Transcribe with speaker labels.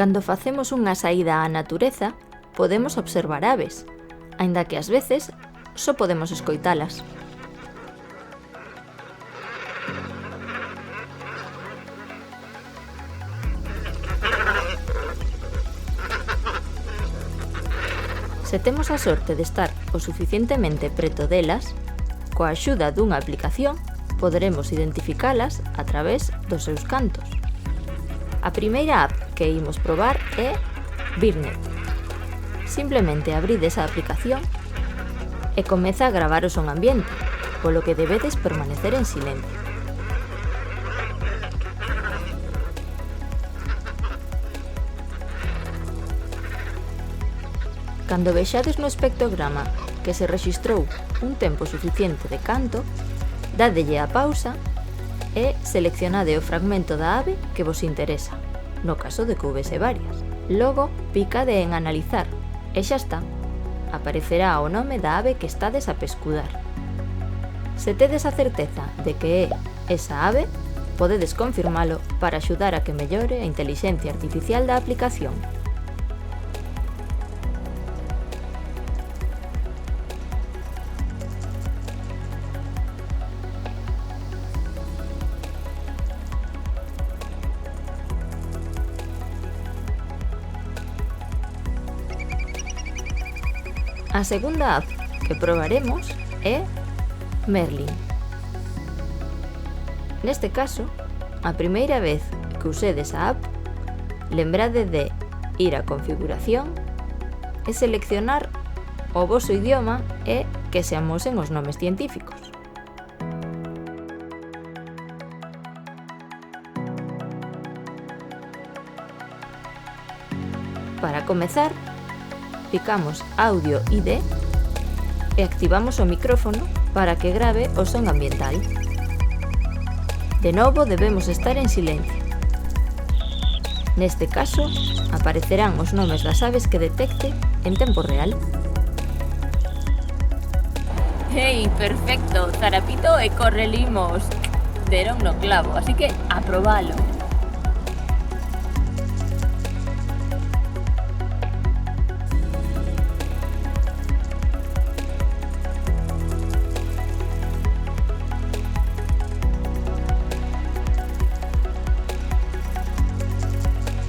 Speaker 1: Cando facemos unha saída á natureza, podemos observar aves, aínda que ás veces só podemos escoitalas. Se temos a sorte de estar o suficientemente preto delas, coa axuda dunha aplicación, poderemos identificalas a través dos seus cantos. A primeira app que imos probar é Birnet. Simplemente abrides a aplicación e comeza a gravar o son ambiente, polo que debedes permanecer en silencio. Cando vexades no espectrograma que se rexistrou un tempo suficiente de canto, dádelle a pausa e seleccionade o fragmento da ave que vos interesa, no caso de que houvese varias. Logo, picade en analizar e xa está. Aparecerá o nome da ave que estades a pescudar. Se tedes a certeza de que é esa ave, podedes confirmalo para axudar a que mellore a intelixencia artificial da aplicación. A segunda app que probaremos é Merlin. Neste caso, a primeira vez que usedes a app, lembrade de ir a configuración e seleccionar o voso idioma e que se amosen os nomes científicos. Para comezar, picamos Audio ID e activamos o micrófono para que grave o son ambiental. De novo debemos estar en silencio. Neste caso, aparecerán os nomes das aves que detecte en tempo real.
Speaker 2: Hey, perfecto, Zarapito e Correlimos. Deron no clavo, así que a probalo.